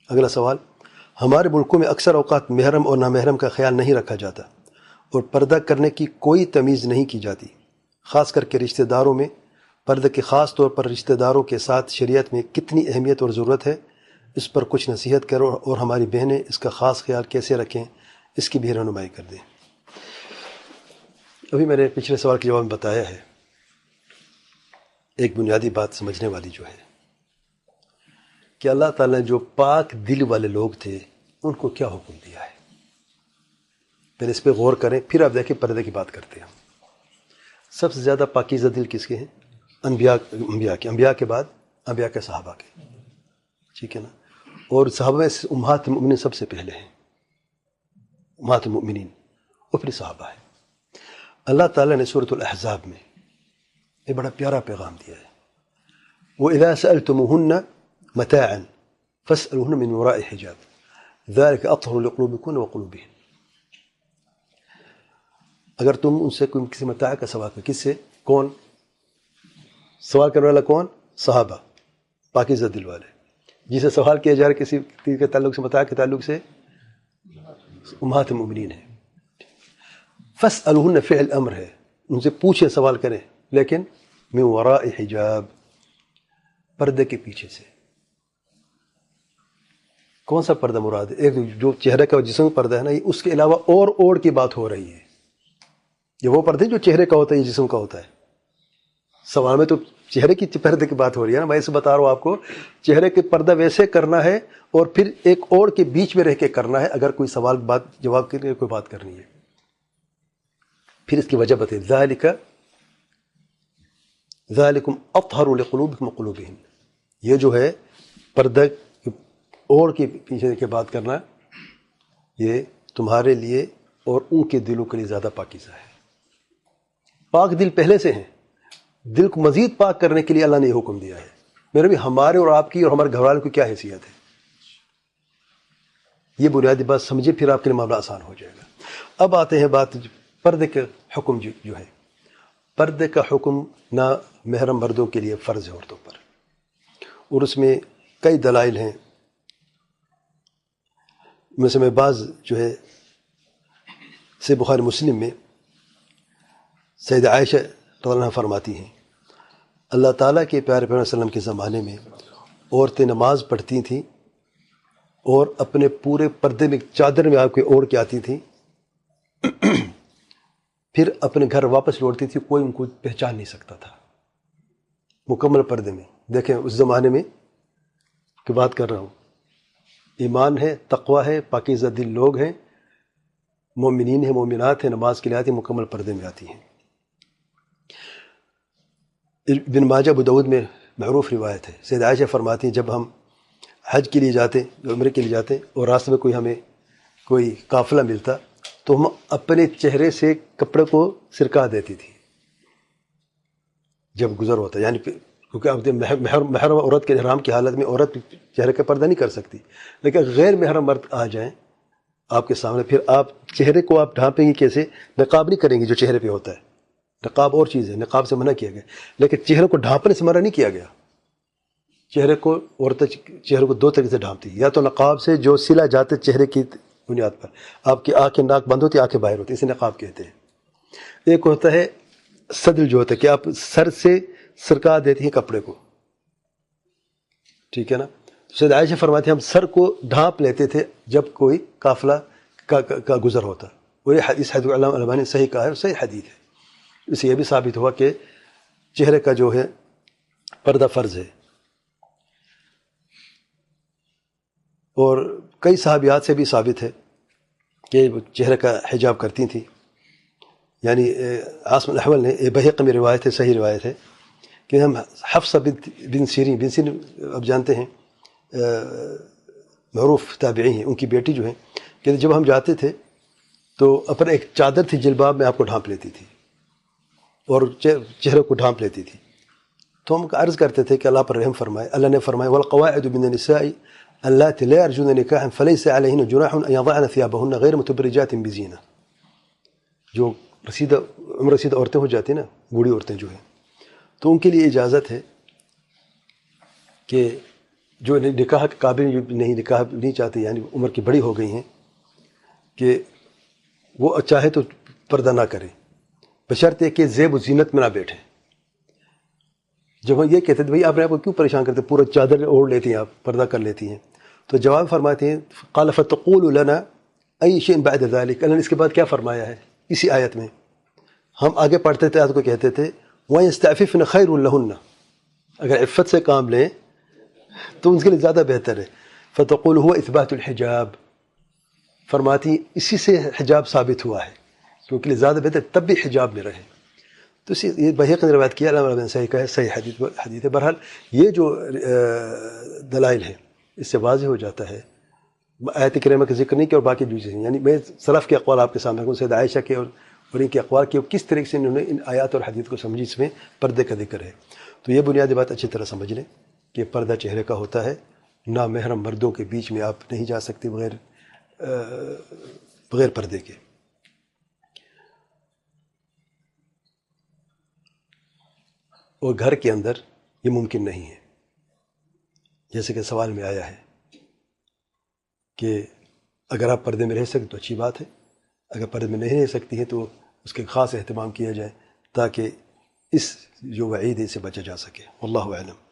اگلا سوال، ہمارے ملکوں میں اکثر اوقات محرم اور نامحرم کا خیال نہیں رکھا جاتا اور پردہ کرنے کی کوئی تمیز نہیں کی جاتی، خاص کر کے رشتہ داروں میں۔ پردہ کی خاص طور پر رشتہ داروں کے ساتھ شریعت میں کتنی اہمیت اور ضرورت ہے، اس پر کچھ نصیحت کرو، اور ہماری بہنیں اس کا خاص خیال کیسے رکھیں، اس کی بھی رہنمائی کر دیں۔ ابھی میں نے پچھلے سوال کے جواب میں بتایا ہے، ایک بنیادی بات سمجھنے والی جو ہے کہ اللہ تعالیٰ نے جو پاک دل والے لوگ تھے ان کو کیا حکم دیا ہے، پہلے اس پہ غور کریں، پھر آپ دیکھیں پردے کی بات کرتے ہیں۔ سب سے زیادہ پاکیزہ دل کس کے ہیں؟ انبیاء کے بعد انبیاء کے صحابہ کے، ٹھیک ہے نا؟ اور صحابہ میں امہات المؤمنین سب سے پہلے ہیں، امہات المؤمنین اور پھر صحابہ ہیں۔ اللہ تعالیٰ نے سورۃ الاحزاب میں ایک بڑا پیارا پیغام دیا ہے، وَإِذَا سَأَلْتُمُوهُنَّ مَتَاعًا فَاسْأَلُوهُنَّ مِنْ وَرَاءِ حِجَابٍ ذَلِكَ أَطْهَرُ لِقُلُوبِكُمْ وَقُلُوبِهِمْ۔ اگر تم ان سے کوئی کسی متاع کا سوال کرو، کس سے؟ کون سوال کرنے والا؟ کون؟ صحابہ، پاکیزہ دل والے۔ جسے سوال کیا جا رہا ہے کسی چیز کے تعلق سے، متاع کے تعلق سے، امہات المؤمنین ہے۔ فَاسْأَلُوهُنَّ فعل امر ہے، ان سے پوچھیں، سوال کریں، لیکن من وراء حجاب، پردے کے پیچھے سے۔ کون سا پردہ مراد ہے؟ ایک جو چہرے کا جسم پردہ ہے نا، اس کے علاوہ اور کی بات ہو رہی ہے۔ یہ وہ پردے جو چہرے کا ہوتا ہے، یہ جسم کا ہوتا ہے۔ سوال میں تو چہرے کی پردے کی بات ہو رہی ہے نا، میں اسے بتا رہا ہوں آپ کو، چہرے کے پردہ ویسے کرنا ہے اور پھر ایک اور کے بیچ میں رہ کے کرنا ہے، اگر کوئی سوال بات جواب کے لیے کوئی بات کرنی ہے۔ پھر اس کی وجہ بتائیے، ذالکم اطہر لقلوبکم وقلوبہم، یہ جو ہے پردہ اور کے پیچھے کے بات کرنا، یہ تمہارے لیے اور ان کے دلوں کے لیے زیادہ پاکیزہ ہے۔ پاک دل پہلے سے ہیں، دل کو مزید پاک کرنے کے لیے اللہ نے یہ حکم دیا ہے۔ میرے بھی ہمارے اور آپ کی اور ہمارے گھر والوں کی کیا حیثیت ہے، یہ بنیادی بات سمجھے، پھر آپ کے لیے معاملہ آسان ہو جائے گا۔ اب آتے ہیں بات پردے کے حکم جو ہے۔ پردے کا حکم نہ محرم مردوں کے لیے فرض ہے عورتوں پر، اور اس میں کئی دلائل ہیں، میں سے میں بعض جو ہے سے بخاری مسلم میں سیدہ عائشہ رضی اللہ عنہ فرماتی ہیں، اللہ تعالیٰ کے پیارے پیغمبر صلی اللہ علیہ وسلم کے زمانے میں عورتیں نماز پڑھتی تھیں اور اپنے پورے پردے میں چادر میں آپ کے اوڑھ کے آتی تھیں، پھر اپنے گھر واپس لوٹتی تھی، کوئی ان کو پہچان نہیں سکتا تھا، مکمل پردے میں۔ دیکھیں اس زمانے میں کی بات کر رہا ہوں، ایمان ہے، تقوی ہے، پاکیزہ دل لوگ ہیں، مومنین ہیں، مومنات ہیں، نماز کے لیے آتی ہیں، مکمل پردے میں آتی ہیں۔ ابن ماجہ ابو داؤد میں معروف روایت ہے، سیدہ عائشہ فرماتی ہیں جب ہم حج کے لیے جاتے، عمرے کے لیے جاتے اور راستے میں ہمیں کوئی قافلہ ملتا تو ہم اپنے چہرے سے کپڑے کو سرکا دیتی تھی جب گزر ہوتا، یعنی کیونکہ اب محرم عورت کے احرام کی حالت میں عورت چہرے کا پردہ نہیں کر سکتی، لیکن غیر محرم مرد آ جائیں آپ کے سامنے، پھر آپ چہرے کو آپ ڈھانپیں گی کیسے؟ نقاب نہیں کریں گی جو چہرے پہ ہوتا ہے، نقاب اور چیز ہے، نقاب سے منع کیا گیا، لیکن چہرے کو ڈھانپنے سے منع نہیں کیا گیا۔ چہرے کو عورتیں چہرے کو دو طریقے سے ڈھانپتی، یا تو نقاب سے جو سلا جاتے چہرے کی بنیاد پر، آپ کی آنکھیں ناک بند ہوتی، آنکھیں باہر ہوتی، اسے نقاب کہتے ہیں۔ ایک ہوتا ہے صدر، جو ہوتا ہے کہ آپ سر سے سرکا دیتی ہیں کپڑے کو، ٹھیک ہے نا؟ سیدہ عائشہ فرماتی ہیں ہم سر کو ڈھانپ لیتے تھے جب کوئی قافلہ کا گزر ہوتا، اور یہ حدیث علماء نے صحیح کہا ہے، صحیح حدیث ہے۔ اس سے یہ بھی ثابت ہوا کہ چہرے کا جو ہے پردہ فرض ہے، اور کئی صحابیات سے بھی ثابت ہے کہ وہ چہرے کا حجاب کرتی تھیں، یعنی عاصم الاحول نے، بہقی میں روایت ہے، صحیح روایت ہے کہ ہم حفصہ بن سیرین اب جانتے ہیں معروف تابعی ہیں، ان کی بیٹی جو ہے، کہ جب ہم جاتے تھے تو اپنا ایک چادر تھی جلباب میں آپ کو ڈھانپ لیتی تھی اور چہرے کو ڈھانپ لیتی تھی، تو ہم عرض کرتے تھے کہ اللہ پر رحم فرمائے۔ اللہ نے فرمایا والقواعد من النساء اللاتي لا يرجون نكاحا فليس عليهن جناح ان يضعن ثيابهن غير متبرجات بزينة، جو عمر رسیدہ عورتیں ہو جاتی ہیں نا، بوڑھی عورتیں جو ہیں، تو ان کے لیے اجازت ہے کہ جو نکاح کے قابل نہیں، نکاح نہیں چاہتے، یعنی عمر کی بڑی ہو گئی ہیں، کہ وہ چاہے تو پردہ نہ کریں، بشرطے کہ زیب و زینت میں نہ بیٹھیں۔ جب ہم یہ کہتے ہیں بھائی آپ کو کیوں پریشان کرتے، پورا چادر اوڑھ لیتی ہیں، آپ پردہ کر لیتی ہیں، تو جواب فرماتے ہیں قال فتقول لنا ای شیء بعد ذلك، اللہ نے اس کے بعد کیا فرمایا ہے اسی آیت میں؟ ہم آگے پڑھتے تھے، آیت کو کہتے تھے وَيَسْتَعْفِفْنَ خَيْرٌ لَهُنَّ، اگر عفت سے کام لیں تو ان کے لیے زیادہ بہتر ہے۔ فتقول هو اثبات الحجاب، فرماتی ہیں اسی سے حجاب ثابت ہوا ہے، کیونکہ لیے زیادہ بہتر تب بھی حجاب میں رہے۔ تو یہ بحقی نے روایت کیا، علامہ بن صحیح کا ہے، صحیح حدیث ہے۔ بہرحال یہ جو دلائل ہیں اس سے واضح ہو جاتا ہے، آیت کریمہ کا ذکر نہیں کیا اور باقی جو چیزیں، یعنی میں سلف کے اقوال آپ کے سامنے رکھوں، سید عائشہ کے اور ان کے اقوال کے، کس طریقے سے انہوں نے ان آیات اور حدیث کو سمجھی، اس میں پردے کا ذکر ہے۔ تو یہ بنیادی بات اچھی طرح سمجھ لیں کہ پردہ چہرے کا ہوتا ہے، نہ محرم مردوں کے بیچ میں آپ نہیں جا سکتے بغیر پردے کے۔ اور گھر کے اندر یہ ممکن نہیں ہے، جیسے کہ سوال میں آیا ہے کہ اگر آپ پردے میں رہ سکتے تو اچھی بات ہے، اگر پردے میں نہیں رہ سکتی ہیں تو اس کے خاص اہتمام کیا جائے تاکہ اس جو وعید ہے اسے بچا جا سکے۔ واللہ اعلم۔